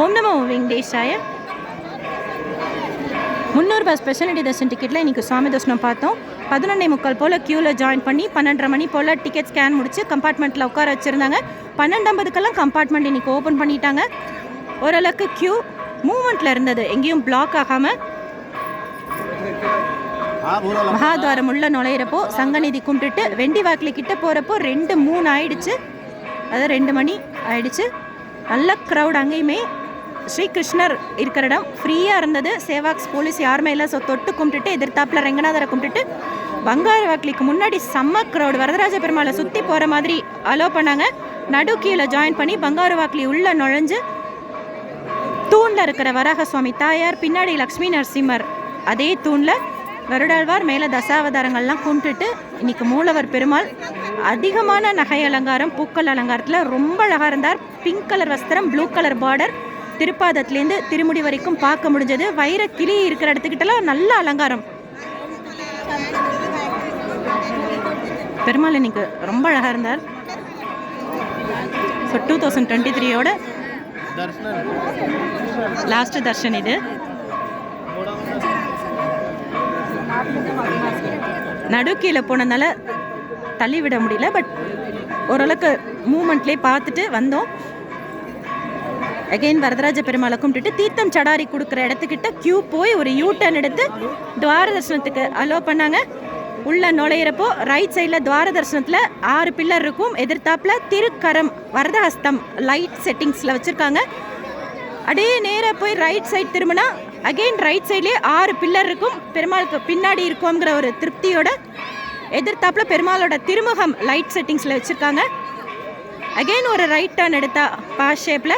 ஓம் நமோ வெங்கடேஷாய. 300 ரூபாய் ஸ்பெஷாலிட்டி தர்ஷன் டிக்கெட்டில் இன்றைக்கி சுவாமி தர்ஷனம் பார்த்தோம். 11:45 போல் க்யூவில் ஜாயின் பண்ணி 12:30 மணி போல் டிக்கெட் ஸ்கேன் முடித்து கம்பார்ட்மெண்ட்டில் உட்கார வச்சுருந்தாங்க. 12:50 கம்பார்ட்மெண்ட் இன்றைக்கி ஓப்பன் பண்ணிட்டாங்க. ஓரளவுக்கு க்யூ மூமெண்ட்டில் இருந்தது, எங்கேயும் பிளாக் ஆகாமல். மகாத்வாரம் உள்ள நுழையிறப்போ சங்கநிதி கும்பிட்டுட்டு வெண்டி வாக்கில் கிட்ட போகிறப்போ 2:03 ஆயிடுச்சு. அது 2 மணி ஆயிடுச்சு. நல்ல க்ரௌட். அங்கேயுமே ஸ்ரீகிருஷ்ணர் இருக்கிற இடம் ஃப்ரீயாக இருந்தது. சேவாக்ஸ் போலீஸ் யாருமே இல்லை. ஸோ தொட்டு கும்பிட்டுட்டு எதிர்த்தாப்பில் ரெங்கநாதரை கும்பிட்டுட்டு பங்கார வாக்கிலிக்கு முன்னாடி செம்ம க்ரௌட். வரதராஜ பெருமாளை சுற்றி போகிற மாதிரி அலோவ் பண்ணாங்க. நடு கீழே ஜாயின் பண்ணி பங்காரு வாக்கிலி உள்ளே நுழைஞ்சு தூணில் இருக்கிற வராக சுவாமி தாயார், பின்னாடி லக்ஷ்மி நரசிம்மர் அதே தூணில், வருடாழ்வார் மேலே தசாவதாரங்கள்லாம் கும்பிட்டுட்டு இன்றைக்கி மூலவர் பெருமாள் அதிகமான நகை அலங்காரம், பூக்கள் அலங்காரத்தில் ரொம்ப அழகாக இருந்தார். பிங்க் கலர் வஸ்திரம், ப்ளூ கலர் பார்டர், திருப்பாதத்துலேருந்து திருமுடி வரைக்கும் பார்க்க முடிஞ்சது. வைர கிளி இருக்கிற இடத்துக்கிட்டலாம் நல்ல அலங்காரம். பெருமாள் இன்னைக்கு ரொம்ப அழகாக இருந்தார். ஸோ 2023 லாஸ்ட் தர்ஷன் இது. நடு கீழே போனதுனால தள்ளி விட முடியல, பட் ஓரளவுக்கு மூமெண்ட்லேயே பார்த்துட்டு வந்தோம். அகெயின் வரதராஜ பெருமாளை கும்பிட்டுட்டு தீர்த்தம் சடாரி கொடுக்குற இடத்துக்கிட்ட க்யூ போய் ஒரு யூட்டர்ன் எடுத்து துவார தரிசனத்துக்கு அலோவ் பண்ணாங்க. உள்ள நுழையிறப்போ ரைட் சைடில் துவார தரிசனத்தில் 6 பில்லர் இருக்கும். எதிர்த்தாப்பில் திருக்கரம் வரதஹஸ்தம் லைட் செட்டிங்ஸில் வச்சுருக்காங்க. அப்படியே நேராக போய் ரைட் சைட் திரும்பினா அகெயின் ரைட் சைட்லேயே 6 பில்லர் இருக்கும். பெருமாளுக்கு பின்னாடி இருக்குங்கிற ஒரு திருப்தியோட எதிர்த்தாப்பில் பெருமாளோட திருமுகம் லைட் செட்டிங்ஸில் வச்சுருக்காங்க. அகெயின் ஒரு ரைட் டர்ன் எடுத்தா பாஸ் ஷேப்பில்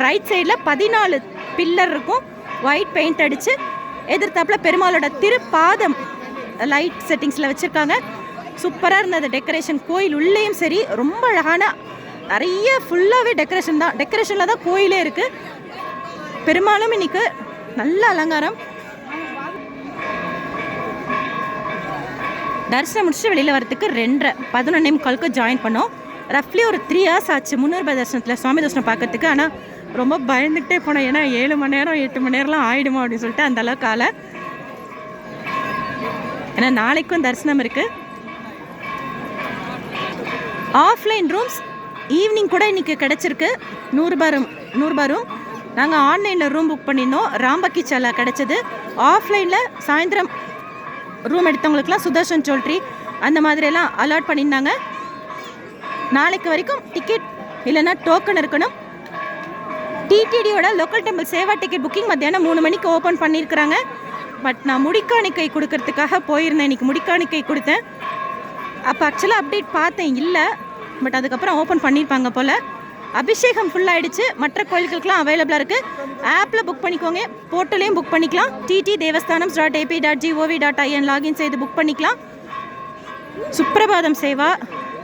ரைட் சைடில் 14 பில்லர் இருக்கும். ஒயிட் பெயிண்ட் அடித்து எதிர்த்தாப்பில் பெருமாளோட திருப்பாதம் லைட் செட்டிங்ஸில் வச்சுருக்காங்க. சூப்பராக இருந்தது டெக்கரேஷன். கோயில் உள்ளேயும் சரி ரொம்ப அழகான, நிறைய ஃபுல்லாகவே டெக்கரேஷன் தான். டெக்கரேஷனில் தான் கோயிலே இருக்குது. பெருமாளும் இன்னைக்கு நல்ல அலங்காரம். தரிசனம் முடிச்சுட்டு வெளியில் வரத்துக்கு 2:30 11:45 ஜாயின் பண்ணோம். ரஃப்லி ஒரு 3 hours ஆச்சு 300 ரூபாய் தரிசனத்தில் சுவாமி தரிசனம் பார்க்கறதுக்கு. ஆனால் ரொம்ப பயந்துகிட்டே போனோம், ஏன்னா 7 மணி நேரம் 8 மணி நேரம்லாம் ஆகிடுமோ அப்படின்னு சொல்லிட்டு அந்த அளவுக்கு ஆளை. ஏன்னா நாளைக்கும் தரிசனம் இருக்குது. ஆஃப்லைன் ரூம்ஸ் ஈவினிங் கூட இன்றைக்கி கிடச்சிருக்கு. 100 ரூபாய் ரூம். நாங்கள் ஆன்லைனில் ரூம் புக் பண்ணியிருந்தோம். ராம்பக்கி சாலா கிடச்சிது. ஆஃப்லைனில் சாயந்தரம் ரூம் எடுத்தவங்களுக்குலாம் சுதர்ஷன் ஜுவல்லரி அந்த மாதிரியெல்லாம் அலாட் பண்ணியிருந்தாங்க. நாளைக்கு வரைக்கும் டிக்கெட் இல்லைன்னா டோக்கன் இருக்கணும். டிடிடியோட local temple seva ticket booking மத்தியானம் 3 மணிக்கு ஓப்பன் பண்ணியிருக்கிறாங்க. பட் நான் முடிக்காணிக்கை கொடுக்கறதுக்காக போயிருந்தேன். இன்றைக்கி முடிக்காணிக்கை கொடுத்தேன். அப்போ ஆக்சுவலாக அப்டேட் பார்த்தேன், இல்லை. பட் அதுக்கப்புறம் ஓப்பன் பண்ணியிருப்பாங்க போல். அபிஷேகம் ஃபுல்லாகிடுச்சு. மற்ற கோயில்களுக்கெலாம் அவைலபிளாக இருக்குது. ஆப்பில் புக் பண்ணிக்கோங்க, போர்ட்டலையும் புக் பண்ணிக்கலாம். ttdevastanams.ap.gov.in லாகின் செய்து புக் பண்ணிக்கலாம். சுப்ரபாதம் சேவா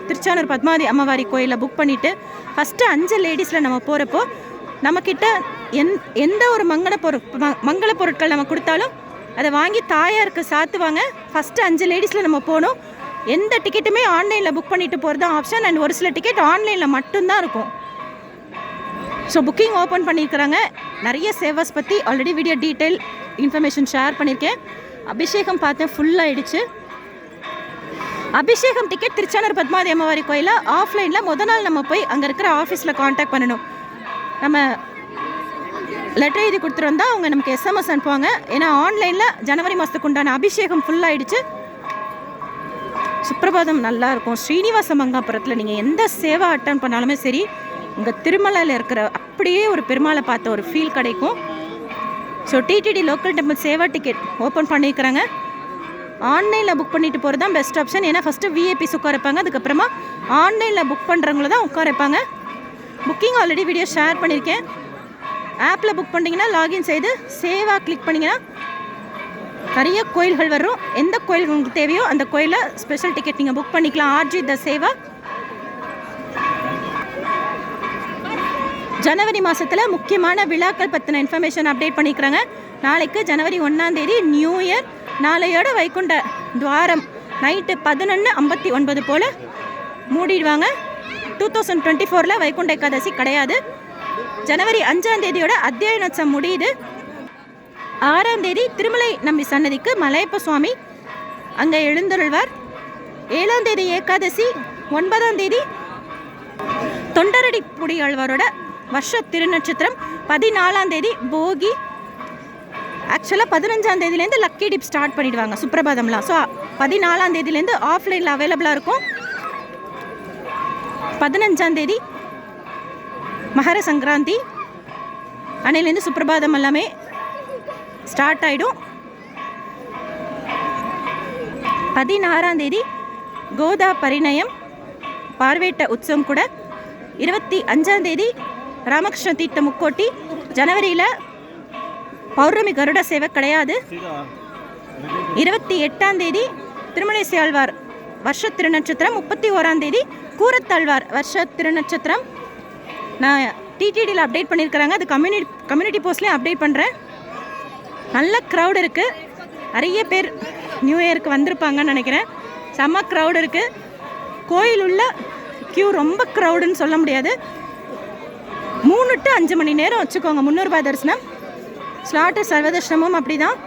திருச்சானூர் பத்மாவதி அம்மவாரி கோயிலில் புக் பண்ணிவிட்டு ஃபஸ்ட்டு 5 லேடிஸில் நம்ம போகிறப்போ நம்மக்கிட்ட எந்த ஒரு மங்கள பொருட்கள் நம்ம கொடுத்தாலும் அதை வாங்கி தாயாருக்கு சாத்துவாங்க. ஃபஸ்ட்டு 5 லேடிஸில் நம்ம போகணும். எந்த டிக்கெட்டுமே ஆன்லைனில் புக் பண்ணிட்டு போகிறது தான் ஆப்ஷன். அண்ட் ஒரு சில டிக்கெட் ஆன்லைனில் மட்டும்தான் இருக்கும். ஸோ புக்கிங் ஓப்பன் பண்ணியிருக்கிறாங்க. நிறைய சேவாஸ் பற்றி already video detail information share பண்ணியிருக்கேன். அபிஷேகம் பார்த்தேன், ஃபுல்லாகிடுச்சு. அபிஷேகம் டிக்கெட் திருச்சானூர் பத்மாவதி அம்மவாரி கோயிலில் ஆஃப்லைனில் நாள் நம்ம போய் அங்கே இருக்கிற ஆஃபீஸில் காண்டாக்ட் பண்ணணும். நம்ம லெட்டர் எழுதி கொடுத்துட்டு வந்தால் அவங்க நமக்கு எஸ்எம்எஸ் அனுப்புவாங்க. ஏன்னா ஆன்லைனில் ஜனவரி மாதத்துக்கு உண்டான அபிஷேகம் ஃபுல்லாகிடுச்சு. சுப்ரபாதம் நல்லாயிருக்கும். ஸ்ரீனிவாச மங்காபுரத்தில் நீங்கள் எந்த சேவா அட்டன் பண்ணாலுமே சரி, உங்கள் திருமலையில் இருக்கிற அப்படியே ஒரு பெருமாளை பார்த்த ஒரு ஃபீல் கிடைக்கும். So TTD local temple seva ticket open பண்ணியிருக்கிறாங்க. ஆன்லைனில் புக் பண்ணிட்டு போகிறது தான் பெஸ்ட் ஆப்ஷன். ஏன்னா ஃபஸ்ட்டு விஐபிஸ் உட்கார வைப்பாங்க, அதுக்கப்புறமா ஆன்லைனில் புக் பண்ணுறவங்கள தான் உட்கார வைப்பாங்க. புக்கிங் ஆல்ரெடி வீடியோ ஷேர் பண்ணியிருக்கேன். ஆப்பில் புக் பண்ணிங்கன்னா லாகின் செய்து சேவா கிளிக் பண்ணிங்கன்னா நிறைய கோயில்கள் வரும். எந்த கோயில் உங்களுக்கு தேவையோ அந்த கோயிலில் ஸ்பெஷல் டிக்கெட் நீங்கள் புக் பண்ணிக்கலாம். ஆர்ஜி த சேவா. ஜனவரி மாதத்தில் முக்கியமான விழாக்கள் பற்றின இன்ஃபர்மேஷன் அப்டேட் பண்ணிக்கிறாங்க. நாளைக்கு ஜனவரி 1 நியூ இயர். நாளையோட வைகுண்ட துவாரம் நைட்டு 11:59 போல் மூடிடுவாங்க. 2024 வைகுண்ட ஏகாதசி கிடையாது. ஜனவரி 5ஆம் தேதியோட அத்தியாயனோத்சவம் முடியுது. 6ஆம் தேதி திருமலை நம்பி சன்னதிக்கு மலையப்ப சுவாமி அங்கே எழுந்தருள்வார். 7ஆம் தேதி ஏகாதசி. 9ஆம் தேதி தொண்டரடி புடியாழ்வாரோட வருஷ திருநட்சத்திரம். 14ஆம் தேதி போகி. ஆக்சுவலாக 15ஆம் தேதியிலேருந்து லக்கி டிப் ஸ்டார்ட் பண்ணிடுவாங்க சுப்ரபாதம்லாம். ஸோ 14ஆம் தேதியிலேருந்து ஆஃப்லைனில் அவைலபிளாக இருக்கும். 15ஆம் தேதி மகர சங்கராந்தி. அன்னையிலேருந்து சுப்ரபாதம் எல்லாமே ஸ்டார்ட் ஆகிடும். 16ஆம் தேதி கோதா பரிணயம் பார்வேட்ட உற்சவம் கூட. 25ஆம் தேதி ராமகிருஷ்ண தீர்த்த முக்கோட்டி. ஜனவரியில் பௌர்ணமி கருட சேவை கிடையாது. 28ஆம் தேதி திருமலை ஆழ்வார் வருஷ திருநட்சத்திரம். 31ஆம் தேதி கூரத்தாழ்வார் வருஷ திருநட்சத்திரம். நான் டிடிடியில் அப்டேட் பண்ணியிருக்கிறாங்க. அது கம்யூனிட்டி போஸ்ட்லேயும் அப்டேட் பண்ணுறேன். நல்ல க்ரௌடு இருக்குது. நிறைய பேர் நியூ இயருக்கு வந்திருப்பாங்கன்னு நினைக்கிறேன். செம்ம க்ரௌடு இருக்குது. கோயில் உள்ள க்யூ ரொம்ப க்ரௌடுன்னு சொல்ல முடியாது. 3 to 5 மணி நேரம் வச்சுக்கோங்க 300 ரூபாய் தரிசனம். ஸ்லாட்டு சர்வதர்ஷனமும் அப்படி தான்.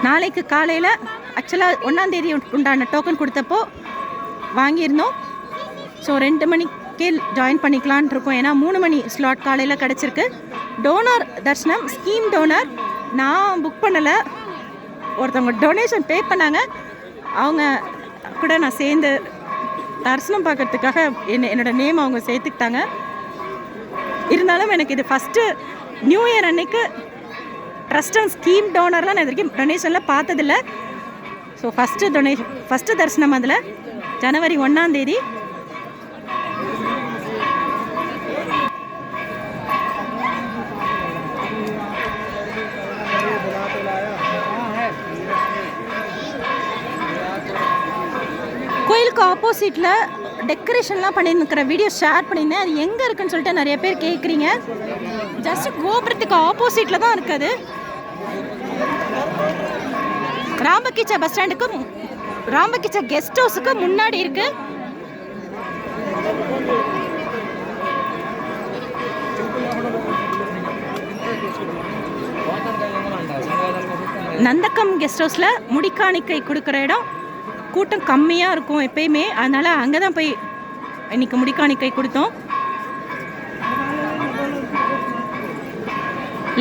நாளைக்கு காலையில் ஆக்சுவலாக 1ஆம் தேதி உண்டான டோக்கன் கொடுத்தப்போ வாங்கியிருந்தோம். ஸோ 2 மணிக்கே ஜாயின் பண்ணிக்கலான் இருக்கோம். ஏன்னா 3 மணி ஸ்லாட் காலையில் கிடச்சிருக்கு. டோனர் தர்ஷனம் ஸ்கீம் டோனர் நான் புக் பண்ணலை. ஒருத்தவங்க டொனேஷன் பே பண்ணாங்க. அவங்க கூட நான் சேர்ந்து தரிசனம் பார்க்கறதுக்காக என்னோடய நேம் அவங்க சேர்த்துக்கிட்டாங்க. இருந்தாலும் எனக்கு இது ஃபஸ்ட்டு நியூ இயர் அன்னைக்கு ட்ரஸ்ட் அண்ட் ஸ்கீம் டோனர்லாம் நான் இது வரைக்கும் டொனேஷனில் பார்த்ததில்லை. ஸோ ஃபஸ்ட்டு தரிசனம் அதில் ஜனவரி 1ஆம் தேதி. கோயிலுக்கு ஆப்போசிட்டில் டெக்கரேஷன்லாம் பண்ணியிருக்கிற வீடியோ ஷேர் பண்ணியிருந்தேன். அது எங்கே இருக்குன்னு சொல்லிட்டு நிறைய பேர் கேட்குறீங்க. ஜஸ்ட் கோபுரத்துக்கு ஆப்போசிட்டில் தான் இருக்குது. ராம்பகிச்சா பஸ் ஸ்டாண்டுக்கு ராம்பகிச்சா கெஸ்ட் ஹவுஸுக்கு முன்னாடி இருக்குது. நந்தக்கம் கெஸ்ட் ஹவுஸில் முடிக்காணிக்கை கொடுக்குற இடம். கூட்டம் கம்மியாக இருக்கும் எப்பயுமே. அதனால் அங்கே தான் போய் இன்றைக்கி முடிக்காணிக்கை கொடுத்தோம்.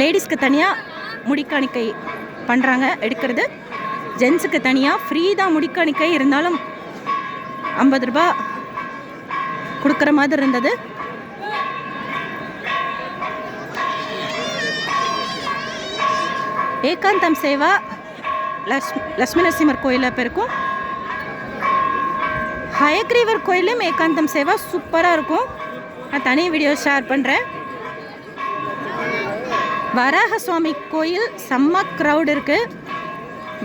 லேடிஸ்க்கு தனியாக முடிக்காணிக்கை பண்ணுறாங்க எடுக்கிறது. ஜென்ஸுக்கு தனியாக ஃப்ரீ தான் முடிக்காணிக்கை. இருந்தாலும் 50 ரூபாய் கொடுக்குற மாதிரி இருந்தது. ஏகாந்தம் சேவா லட்சுமி நரசிம்மர் கோயிலில் போயிருக்கும். ஹயக்ரீவர் கோயிலும் ஏகாந்தம் சேவா சூப்பராக இருக்கும். நான் தனி வீடியோ ஷேர் பண்ணுறேன். வராக சுவாமி கோயில் செம்ம க்ரௌட் இருக்குது.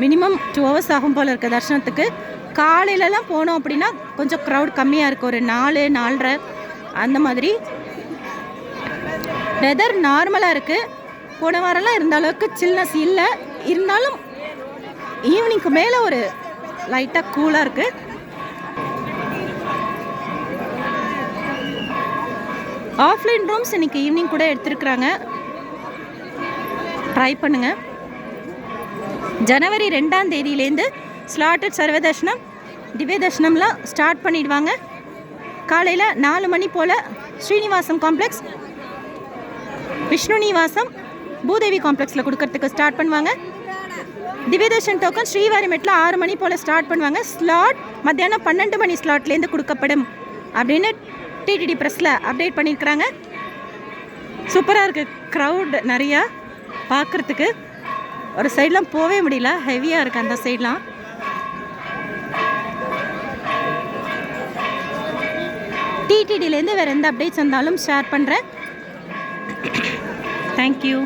மினிமம் 2 hours ஆகும் போல் இருக்குது தரிசனத்துக்கு. காலையிலலாம் போனோம் அப்படின்னா கொஞ்சம் க்ரௌட் கம்மியாக இருக்குது. ஒரு 4-4:30 அந்த மாதிரி. வெதர் நார்மலாக இருக்குது. போன வாரம்லாம் இருந்த அளவுக்கு சில்னஸ் இல்லை. இருந்தாலும் ஈவினிங்க்கு மேலே ஒரு லைட்டாக கூலாக இருக்குது. ஆஃப்லைன் ரூம்ஸ் இன்றைக்கி ஈவினிங் கூட எடுத்துருக்குறாங்க. ட்ரை பண்ணுங்கள். ஜனவரி 2ஆம் தேதியிலேருந்து ஸ்லாட்டட் சர்வதர்ஷனம் திவ்ய தர்ஷனம்லாம் ஸ்டார்ட் பண்ணிடுவாங்க. காலையில் 4 மணி போல் ஸ்ரீனிவாசம் காம்ப்ளெக்ஸ், விஷ்ணு நிவாசம், பூதேவி காம்ப்ளெக்ஸில் கொடுக்கறதுக்கு ஸ்டார்ட் பண்ணுவாங்க. திவ்யதர்ஷன் டோக்கன் ஸ்ரீவாரிமெட்டில் 6 மணி போல் ஸ்டார்ட் பண்ணுவாங்க. ஸ்லாட் மத்தியானம் 12 மணி ஸ்லாட்லேருந்து கொடுக்கப்படும் அப்படின்னு டிடிடி ப்ரெஸ்ஸில் அப்டேட் பண்ணியிருக்கிறாங்க. சூப்பராக இருக்குது. க்ரௌட் நிறையா பார்க்குறதுக்கு. ஒரு சைட்லாம் போகவே முடியல, ஹெவியாக இருக்குது அந்த சைட்லாம். டிடிடிலேருந்து வேறு எந்த அப்டேட்ஸ் வந்தாலும் ஷேர் பண்ணுறேன். தேங்க்யூ.